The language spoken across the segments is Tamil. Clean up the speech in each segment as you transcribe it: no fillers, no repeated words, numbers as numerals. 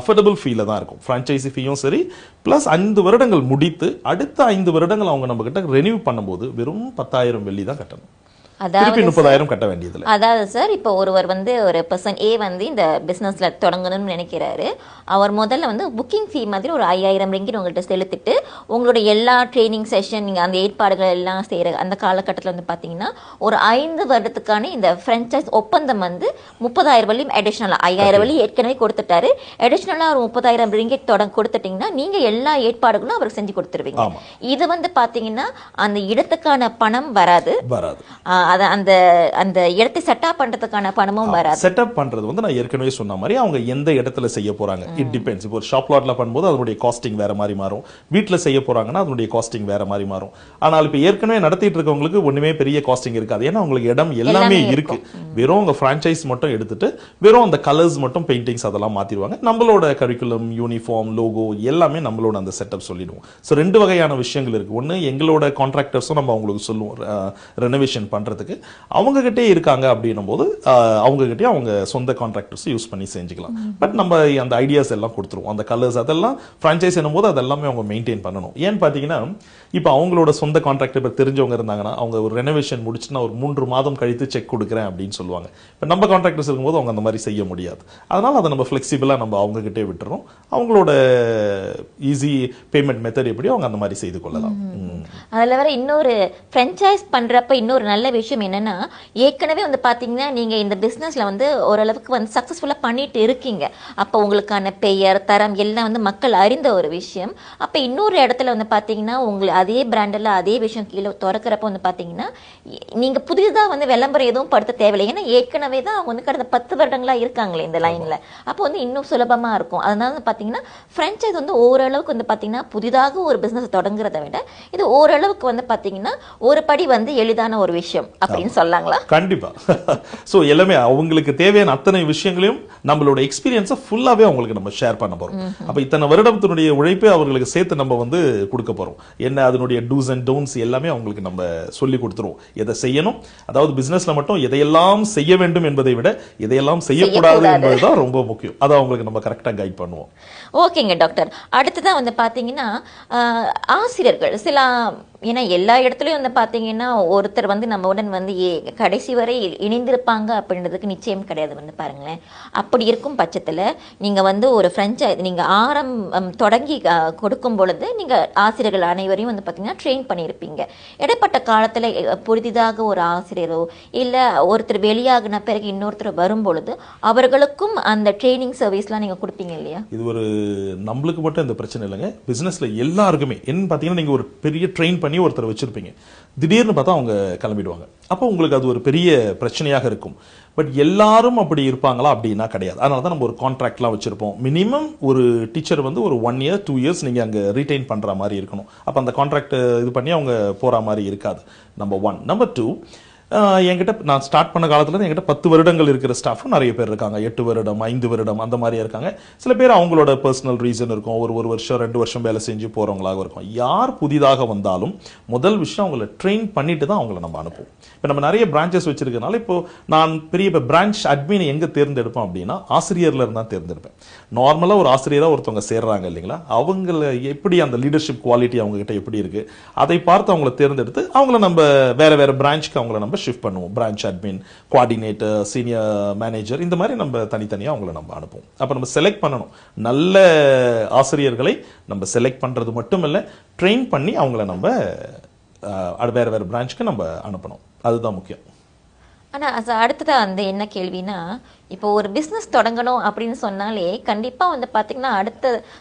அஃபோர்டபுள் ஃபீல தான் இருக்கும். ஃப்ரான்ச்சைசி ஃபீயும் சரி, பிளஸ் 5 வருடங்கள் முடித்து அடுத்த 5 வருடங்கள் அவங்க நம்ம கிட்ட ரெனியூ பண்ணும்போது வெறும் 10,000 வெள்ளி தான் கட்டணும். திருப்பி 30,000 கட்ட வேண்டியதில்லை. அதாவது சார், இப்போ ஒருவர் வந்து ஒரு பர்சன் ஏ வந்து இந்த பிஸ்னஸ்ல தொடங்கணும்னு நினைக்கிறாரு. அவர் முதல்ல வந்து புக்கிங் ஃபீ மாதிரி ஒரு 5,000 ரிங்கிட் உங்கள்கிட்ட செலுத்திட்டு உங்களுடைய எல்லா ட்ரைனிங் செஷன் நீங்கள் அந்த ஏற்பாடுகள் எல்லாம் செய்கிற அந்த காலகட்டத்தில் வந்து பார்த்தீங்கன்னா ஒரு 5 வருடத்துக்கான இந்த ஃப்ரான்ச்சைஸ் ஒப்பந்தம் வந்து 30,000 வெள்ளி அடிஷ்னலாக 5,000 வெள்ளி ஏற்கனவே கொடுத்துட்டாரு. அடிஷ்னலாக ஒரு 30,000 ரிங்கிட் கொடுத்துட்டீங்கன்னா நீங்கள் எல்லா ஏற்பாடுகளும் அவருக்கு செஞ்சு கொடுத்துருவீங்க. இது வந்து பார்த்தீங்கன்னா அந்த இடத்துக்கான பணம் வராது. அந்த அந்த இடத்தை செட்டப் பண்றதுக்கான பணமும் வராது. செட்டப் பண்றது வந்து நான் ஏற்கனவே சொன்ன மாதிரி அவங்க எந்த இடத்துல செய்ய போறாங்க, இட் டிபெண்ட்ஸ். இப்போ ஒரு ஷாப் லாட்ல பண்ணும்போது அதனுடைய காஸ்டிங் வேற மாதிரி மாறும். வீட்டில் செய்ய போறாங்கன்னா அதனுடைய காஸ்டிங் வேற மாதிரி மாறும். ஆனால் இப்போ ஏற்கனவே நடத்திட்டு இருக்கவங்களுக்கு ஒண்ணுமே பெரிய காஸ்டிங் இருக்காது. ஏன்னா உங்களுக்கு இடம் எல்லாமே இருக்கு. வெறும் உங்க பிரான்ச்சைஸ் மட்டும் எடுத்துட்டு வெறும் அந்த கலர்ஸ் மட்டும் பெயிண்டிங்ஸ் அதெல்லாம் மாத்திடுவாங்க. நம்மளோட கரிக்குலம், யூனிஃபார்ம், லோகோ எல்லாமே நம்மளோட அந்த செட்டப் சொல்லிடுவோம். ஸோ 2 வகையான விஷயங்கள் இருக்கு. ஒன்று எங்களோட கான்ட்ராக்டர்ஸும் நம்ம அவங்களுக்கு சொல்லுவோம் ரெனோவேஷன் பண்றதுக்கு. அவங்க கிட்டே இருக்காங்க அப்படின்னும் போது அவங்க கிட்டே அவங்க சொந்த கான்ட்ராக்டர்ஸ் யூஸ் பண்ணி செஞ்சுக்கலாம். பட் நம்ம அந்த ஐடியாஸ் எல்லாம் கொடுத்துருவோம். அந்த கலர்ஸ் அதெல்லாம் பிரான்ச்சைஸ் என்னும்போது அதெல்லாமே அவங்க மெயின்டைன் பண்ணணும். ஏன்னு பார்த்தீங்கன்னா இப்போ அவங்களோட சொந்த கான்ட்ராக்டர் இப்போ தெரிஞ்சவங்க இருந்தாங்கன்னா அவங்க ஒரு ரெனோவேஷன் முடிச்சுன்னா ஒரு 3 மாதம் கழித்து செக் கொடுக்குறேன் அப்படின்னு சொல்லுவாங்க. இப்போ நம்ம கான்ட்ராக்டர்ஸ் இருக்கும்போது அவங்க அந்த மாதிரி செய்ய முடியாது. அதனால அதை நம்ம ஃபிளெக்சிபிளாக நம்ம அவங்க கிட்டே விட்டுறோம். அவங்களோட ஈஸி பேமெண்ட் மெத்தட் எப்படி அவங்க அந்த மாதிரி செய்து கொள்ளலாம். அதில் வர இன்னொரு ஃப்ரான்ச்சைஸ் பண்ணுறப்ப இன்னொரு நல்ல விஷயம் என்னன்னா, ஏற்கனவே வந்து பார்த்தீங்கன்னா நீங்கள் இந்த பிஸ்னஸில் வந்து ஓரளவுக்கு வந்து சக்ஸஸ்ஃபுல்லாக பண்ணிட்டு இருக்கீங்க. அப்போ உங்களுக்கான பெயர், தரம் எல்லாம் வந்து மக்கள் அறிந்த ஒரு விஷயம். அப்போ இன்னொரு இடத்துல வந்து பார்த்தீங்கன்னா உங்களுக்கு அதே பிராண்டில் அதே விஷயம் கீழே திறக்கிறப்ப வந்து பார்த்தீங்கன்னா நீங்கள் புதிதாக வந்து விளம்பரம் எதுவும் படுத்த தேவையில்லை. ஏன்னா ஏற்கனவே தான் அவங்க வந்து கடந்த 10 வருடங்களாக இருக்காங்களே இந்த லைனில். அப்போ வந்து இன்னும் சுலபமாக இருக்கும். அதனால வந்து பார்த்தீங்கன்னா ஃப்ரான்ச்சைஸ் வந்து ஓரளவுக்கு வந்து பார்த்தீங்கன்னா புதிதாக ஒரு பிஸ்னஸ் தொடங்குறத விட இது ஓரளவுக்கு வந்து பார்த்தீங்கன்னா ஒரு படி வந்து எளிதான ஒரு விஷயம் அப்படின்னு சொல்லாங்களா? கண்டிப்பா. சோ எல்லாமே அவங்களுக்கு தேவையான அத்தனை விஷயங்களையும் நம்மளோட எக்ஸ்பீரியன்ஸை ஃபுல்லாவே அவங்களுக்கு நம்ம ஷேர் பண்ண போறோம். அப்ப இத்தனை வருடத்தினுடைய உழைப்பை அவங்களுக்கு சேர்த்து நம்ம வந்து கொடுக்க போறோம். என்ன அதனுடைய டூஸ் அண்ட் டோன்ட்ஸ் எல்லாமே அவங்களுக்கு நம்ம சொல்லி கொடுத்துருவோம். எதை செய்யணும், அதாவது பிசினஸ்ல மட்டும் எதையெல்லாம் செய்ய வேண்டும் என்பதை விட எதையெல்லாம் செய்யக்கூடாது என்பதுதான் ரொம்ப முக்கியம். அதை அவங்களுக்கு நம்ம கரெக்டா கைட் பண்ணுவோம். ஓகேங்க டாக்டர். அடுத்ததான் வந்து பாத்தீங்கன்னா ஆசிரியர்கள் சில, ஏன்னா எல்லா இடத்துலையும் வந்து பார்த்தீங்கன்னா ஒருத்தர் வந்து நம்முடன் வந்து கடைசி வரை இணைந்திருப்பாங்க அப்படின்றதுக்கு நிச்சயம் கிடையாது. வந்து பாருங்களேன், அப்படி இருக்கும் பட்சத்தில் நீங்கள் வந்து ஒரு ஃப்ரான்ச்சைஸ் நீங்கள் தொடங்கி கொடுக்கும் பொழுது நீங்கள் ஆசிரியர்கள் அனைவரையும் வந்து பார்த்தீங்கன்னா ட்ரெயின் பண்ணியிருப்பீங்க. இடைப்பட்ட காலத்தில் புதிதாக ஒரு ஆசிரியரோ இல்லை ஒருத்தர் வெளியாகின பிறகு இன்னொருத்தர் வரும் பொழுது அவர்களுக்கும் அந்த ட்ரைனிங் சர்வீஸ்லாம் நீங்கள் கொடுப்பீங்க இல்லையா? இது ஒரு நம்மளுக்கு மட்டும் இந்த பிரச்சனை இல்லைங்க, பிசினஸ்ல எல்லாருக்குமே. என்ன பார்த்தீங்கன்னா நீங்கள் ஒரு பெரிய ட்ரெயின் பண்ணி ஒருத்தர் வச்சிருப்பீங்க, திடீர்னு பார்த்தா அவங்க கிளம்பிடுவாங்க. அப்போ உங்களுக்கு அது ஒரு பெரிய பிரச்சனையாக இருக்கும். பட் எல்லாரும் அப்படி இருப்பாங்களா அப்படின்னா கிடையாது. அதனால தான் நம்ம ஒரு கான்ட்ராக்ட்லாம் வச்சிருப்போம். மினிமம் ஒரு டீச்சர் வந்து ஒரு 1 year 2 years நீங்க அங்கே ரீடைன் பண்ற மாதிரி இருக்கணும். அப்போ அந்த கான்ட்ராக்ட் இது பண்ணி அவங்க போற மாதிரி இருக்காது. நம்பர் 1. நம்பர் 2, என்கிட்ட நான் ஸ்டார்ட் பண்ண காலத்துல என்கிட்ட 10 வருடங்கள் இருக்கிற ஸ்டாஃபும் நிறைய பேர் இருக்காங்க. 8 வருடம் 5 வருடம் அந்த மாதிரி இருக்காங்க. சில பேர் அவங்களோட பர்சனல் ரீசன் இருக்கும், ஒரு வருஷம் 2 வருஷம் வேலை செஞ்சு போறவங்களாக இருக்கும். யார் புதிதாக வந்தாலும் முதல் விஷயம் அவங்கள ட்ரெயின் பண்ணிட்டு தான் அவங்கள நம்ம அனுப்புவோம். இப்போ நம்ம நிறைய பிரான்ச்சஸ் வச்சிருக்கனால இப்போ நான் பெரிய பிரான்ச் அட்மினை எங்க தேர்ந்தெடுப்பேன் அப்படின்னா ஆசிரியர்ல இருந்தா தேர்ந்தெடுப்பேன். நார்மலா ஒரு ஆசிரியரா ஒருத்தவங்க சேர்றாங்க இல்லைங்களா, அவங்கள எப்படி அந்த லீடர்ஷிப் குவாலிட்டி அவங்க கிட்ட எப்படி இருக்கு அதை பார்த்து அவங்கள தேர்ந்தெடுத்து அவங்கள நம்ம வேற வேற பிரான்ச்சுக்கு அவங்கள நம்ம ஷிஃப்ட் பண்ணுவோம். Branch admin, coordinator, senior manager, இந்த மாதிரி நம்ம தனித்தனியாக அவங்கள நம்ம அனுப்புவோம். அப்போ நம்ம செலக்ட் பண்ணணும். நல்ல ஆசிரியர்களை நம்ம செலக்ட் பண்றது மட்டும் இல்லை, ட்ரெயின் பண்ணி அவங்கள நம்ம வேற வேற பிரான்ச்சுக்கு நம்ம அனுப்பணும். அதுதான் முக்கியம். ஆனால் அடுத்ததாக வந்து என்ன கேள்வினா, இப்போ ஒரு பிஸ்னஸ் தொடங்கணும் அப்படின்னு சொன்னாலே கண்டிப்பாக வந்து பார்த்தீங்கன்னா அடுத்த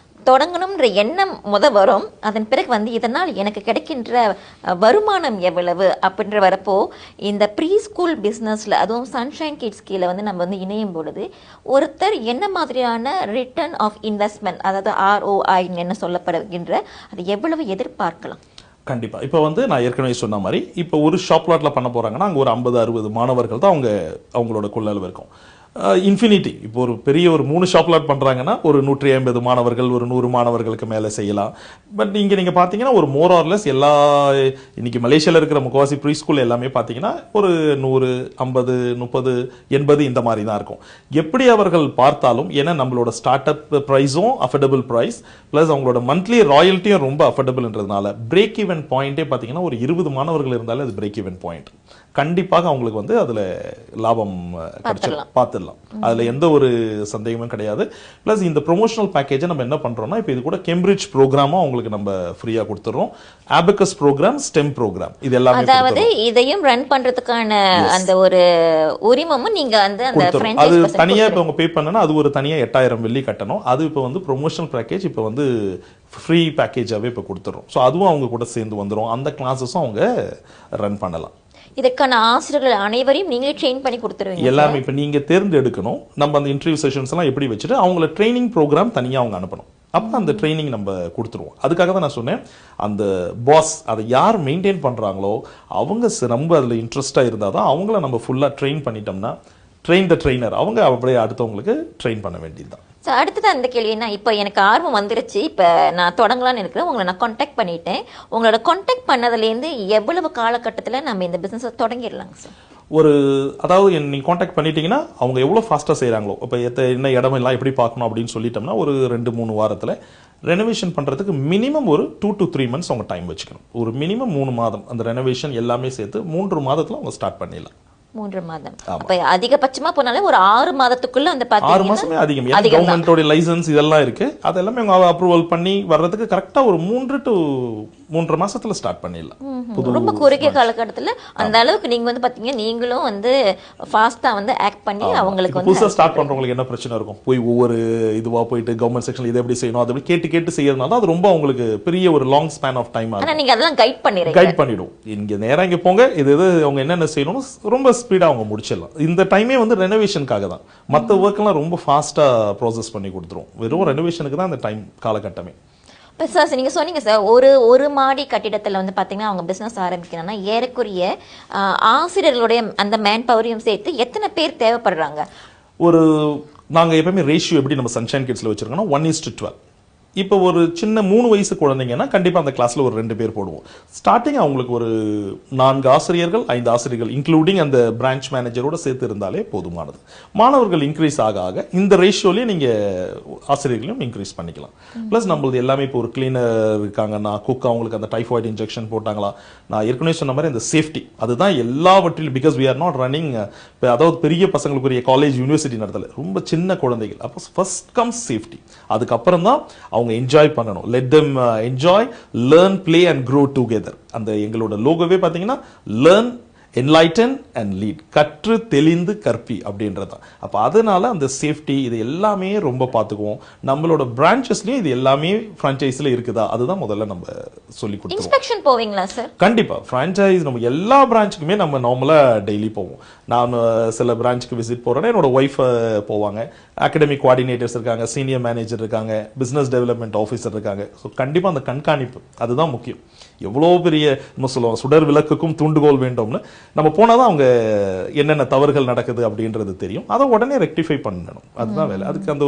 தொடங்கணுன்ற எண்ணம் வரும். அதன் பிறகு வந்து இதனால் எனக்கு கிடைக்கின்ற வருமானம் எவ்வளவு அப்படின்ற வரப்போ இந்த ப்ரீ ஸ்கூல் பிஸ்னஸில் அதுவும் சன்ஷைன் கிட்ஸ் கீழே வந்து நம்ம வந்து இணையும் பொழுது ஒருத்தர் என்ன மாதிரியான ரிட்டர்ன் ஆஃப் இன்வெஸ்ட்மெண்ட், அதாவது ROI என்ன சொல்லப்படுகின்ற அது எவ்வளவு எதிர்பார்க்கலாம்? கண்டிப்பா. இப்போ வந்து நான் ஏற்கனவே சொன்ன மாதிரி இப்போ ஒரு ஷாப் லாட்ல பண்ண போறாங்கன்னா அங்கே ஒரு 50-60 மாணவர்கள் தான் அவங்களோட கொள்ளளவு இருக்கும். இன்ஃபினிட்டி. இப்போ ஒரு பெரிய ஒரு 3 ஷாப் லாட் பண்றாங்கன்னா ஒரு 150 மாணவர்கள், ஒரு 100 மாணவர்களுக்கு மேல செய்யலாம். பட் இங்க நீங்க பாத்தீங்கன்னா ஒரு மோர் ஆர்லெஸ் எல்லா இன்னைக்கு மலேசியால இருக்கிற முக்கவாசி ப்ரீ ஸ்கூல் எல்லாமே பாத்தீங்கன்னா ஒரு 100, 50, 30, 80 இந்த மாதிரி தான் இருக்கும். எப்படி அவர்கள் பார்த்தாலும், ஏன்னா நம்மளோட ஸ்டார்ட் அப் பிரைஸும் அஃபோர்டபுள் பிரைஸ் பிளஸ் அவங்களோட மந்த்லி ராயல்ட்டியும் ரொம்ப அஃபோர்டபுள்ன்றதுனால பிரேக் ஈவன் பாயிண்டே பாத்தீங்கன்னா ஒரு 20 மாணவர்கள் இருந்தாலே அது பிரேக் ஈவன் பாயிண்ட். கண்டிப்பாக அவங்களுக்கு வந்து அதுல லாபம் பார்த்துடலாம். அதுல எந்த ஒரு சந்தேகமும் கிடையாது. பிளஸ் இந்த ப்ரொமோஷனல் பேக்கேஜை நம்ம என்ன பண்றோம்னா, இப்போ இது கூட கேம்பிரிட்ஜ் ப்ரோக்ராமும் அவங்களுக்கு நம்ம ஃப்ரீயா கொடுத்துறோம். ஆபக்கஸ் ப்ரோக்ராம், ஸ்டெம் ப்ரோக்ராம், இது எல்லாமே அதாவது இதையும் ரன் பண்றதுக்கான அந்த ஒரு உரிமமும் நீங்க அந்த அது franchise தனியா இப்போ அவங்க பே பண்ணனா அது ஒரு தனியா 8000 வெள்ளி கட்டணும். அது இப்போ வந்து ப்ரொமோஷனல் பேக்கேஜ் இப்போ வந்து ஃப்ரீ பேக்கேஜாவே இப்போ கொடுத்துறோம். ஸோ அதுவும் அவங்க கூட சேர்ந்து வந்துடும். அந்த கிளாஸஸும் அவங்க ரன் பண்ணலாம். இதற்கான ஆசிரியர்கள் அனைவரையும் நீங்களே ட்ரெயின் பண்ணி கொடுத்துருவீங்க? எல்லாரும் இப்போ நீங்க தேர்ந்தெடுக்கணும். நம்ம அந்த இன்டர்வியூ செஷன்ஸ் எல்லாம் எப்படி வச்சுட்டு அவங்கள ட்ரைனிங் ப்ரோக்ராம் தனியா அவங்க அனுப்பணும். அப்ப அந்த ட்ரைனிங் நம்ம கொடுத்துருவோம். அதுக்காக தான் நான் சொன்னேன், அந்த பாஸ் அதை யார் மெயின்டைன் பண்றாங்களோ அவங்க ரொம்ப அதுல இன்ட்ரெஸ்டா இருந்தாதான் அவங்கள நம்ம ஃபுல்லா ட்ரெயின் பண்ணிட்டோம்னா, ட்ரெயின் த ட்ரெயினர், அவங்க அப்படியே அடுத்தவங்களுக்கு ட்ரெயின் பண்ண வேண்டியதுதான். ஸோ அடுத்தது அந்த கேள்வினா, இப்போ எனக்கு ஆர்வம் வந்துருச்சு, இப்போ நான் தொடங்கலான்னு இருக்கிறேன், உங்களை நான் கான்டாக்ட் பண்ணிட்டேன். உங்களோட கான்டாக்ட் பண்ணதுலேருந்து எவ்வளவு காலகட்டத்தில் நம்ம இந்த பிஸ்னஸை தொடங்கிடலாங்க சார்? அதாவது நீங்க காண்டாக்ட் பண்ணிட்டீங்கன்னா அவங்க எவ்வளவு ஃபாஸ்டா செய்யறாங்களோ, இப்போ என்ன இடம் எல்லாம் எப்படி பார்க்கணும் அப்படின்னு சொல்லிட்டோம்னா ஒரு 2-3 வாரத்துல ரெனோவேஷன் பண்றதுக்கு மினிமம் ஒரு 2 to 3 months அவங்க டைம் வச்சுக்கணும். ஒரு மினிமம் 3 மாதம் அந்த ரெனோவேஷன் எல்லாமே சேர்த்து 3 மாதத்துல அவங்க ஸ்டார்ட் பண்ணிடலாம். 3 மாதம். அப்ப அதிகபட்சமா போனாலே ஒரு 6 மாதத்துக்குள்ள அந்த 6 மாசமே அதிகம். கவர்மெண்டோட லைசன்ஸ் இதெல்லாம் இருக்கு. அதெல்லாமே அவங்க அப்ரூவல் பண்ணி வர்றதுக்கு கரெக்டா ஒரு 3 to 3.5 மாசத்துல ஸ்டார்ட் பண்ணிடலாம். ரொம்ப குறுகிய காலகட்டத்துல அந்த அளவுக்கு நீங்க வந்து பாத்தீங்க, நீங்களும் வந்து ஃபாஸ்டா வந்து ஆக்ட் பண்ணி அவங்களுக்கு வந்து புதுசா ஸ்டார்ட் பண்றவங்களுக்கு என்ன பிரச்சனை இருக்கும், போய் ஒவ்வொரு இதுவா போயிட்டு கவர்மெண்ட் செக்ஷன்ல இதை எப்படி செய்யணும் அதை கேட்டு செய்யறதுனால அது ரொம்ப அவங்களுக்கு பெரிய ஒரு லாங் ஸ்பேன் ஆஃப் டைம் ஆகும். ஆனா நீங்க அதெல்லாம் கைட் பண்ணிடும். இங்க நேரா இங்க போங்க, இது அவங்க என்னென்ன செய்யணும் ரொம்ப ஸ்பீடா அவங்க முடிச்சிடலாம். இந்த டைமே வந்து ரெனோவேஷனுக்காக தான். மற்ற ஒர்க் எல்லாம் ரொம்ப ஃபாஸ்டா ப்ராசஸ் பண்ணி கொடுத்துரும். வெறும் ரெனோவேஷனுக்கு தான் அந்த டைம் காலகட்டமே. இப்போ சார் நீங்கள் சொன்னீங்க சார், ஒரு மாடி கட்டிடத்தில் வந்து பார்த்தீங்கன்னா அவங்க பிஸ்னஸ் ஆரம்பிக்கணும்னா ஏறக்குறைய ஆசிரியர்களுடைய அந்த மேன் பவரையும் சேர்த்து எத்தனை பேர் தேவைப்படுறாங்க? நாங்கள் எப்பவுமே ரேஷியோ எப்படி நம்ம சன்ஷைன் கிட்ஸில் வச்சிருக்கோம்னா 1:12. இப்போ ஒரு சின்ன 3 வயசு குழந்தைங்கன்னா கண்டிப்பா அந்த கிளாஸ்ல ஒரு 2 பேர் போடுவோம். ஸ்டார்டிங் அவங்களுக்கு ஒரு 4 ஆசிரியர்கள் 5 ஆசிரியர்கள் இன்க்ளூடிங் அந்த பிரான்ச் மேனேஜரோட சேர்த்து இருந்தாலே போதுமானது. மாணவர்கள் இன்க்ரீஸ் ஆக ஆக இந்த ரேஷியோலயே நீங்க ஆசிரியர்களையும் இன்க்ரீஸ் பண்ணிக்கலாம். பிளஸ் நம்மளது எல்லாமே இப்போ ஒரு கிளீனர் இருக்காங்கன்னா குக், அவங்களுக்கு அந்த டைஃபாய்டு இன்ஜெக்ஷன் போட்டாங்களா, நான் ஏற்கனவே சொன்ன மாதிரி இந்த சேஃப்டி அதுதான் எல்லாவற்றிலும். Because we are not running அதாவது பெரிய பசங்களுக்குரிய காலேஜ் யூனிவர்சிட்டி நடத்தல, ரொம்ப சின்ன குழந்தைகள். அப்போ ஃபர்ஸ்ட் கம்ஸ் சேஃப்டி. அதுக்கப்புறம் தான் அவங்க என்ஜாய் பண்ணணும். Let them enjoy, learn, play and grow together. அந்த எங்களோட லோகோவே பார்த்தீங்கன்னா லேர்ன், என்லைட்டன் அண்ட் லீட், கற்று தெளிந்து கற்பி அப்படின்றது. அப்போ அதனால அந்த சேஃப்டி இது எல்லாமே ரொம்ப பார்த்துக்குவோம். நம்மளோட பிரான்ச்சஸ்லயும் இது எல்லாமே பிரான்ச்சைஸ்ல இருக்குதா அதுதான் முதல்ல நம்ம சொல்லி கொடுத்துருவோம். இன்ஸ்பெக்ஷன் போவீங்களா சார்? கண்டிப்பா. பிரான்ச்சைஸ் நம்ம எல்லா பிரான்ச்சுக்குமே நம்ம நார்மலா டெய்லி போவோம். நான் சில பிரான்ச்சுக்கு விசிட் போறேன்னா என்னோட ஒய்ஃப் போவாங்க, அகாடமிக் கோஆர்டினேட்டர்ஸ் இருக்காங்க, சீனியர் மேனேஜர் இருக்காங்க, பிசினஸ் டெவலப்மெண்ட் ஆஃபீஸர் இருக்காங்க. ஸோ கண்டிப்பா அந்த கண்காணிப்பு அதுதான் முக்கியம். எவ்வளோ பெரிய நம்ம சொல்லுவோம் சுடர் விளக்குக்கும் தூண்டுகோல் வேண்டும்னு, நம்ம போனாதான் அவங்க என்னென்ன தவறுகள் நடக்குது அப்படின்றது தெரியும். அதை உடனே ரெக்டிஃபை பண்ணணும். அதுதான் வேலை. அதுக்கு அந்த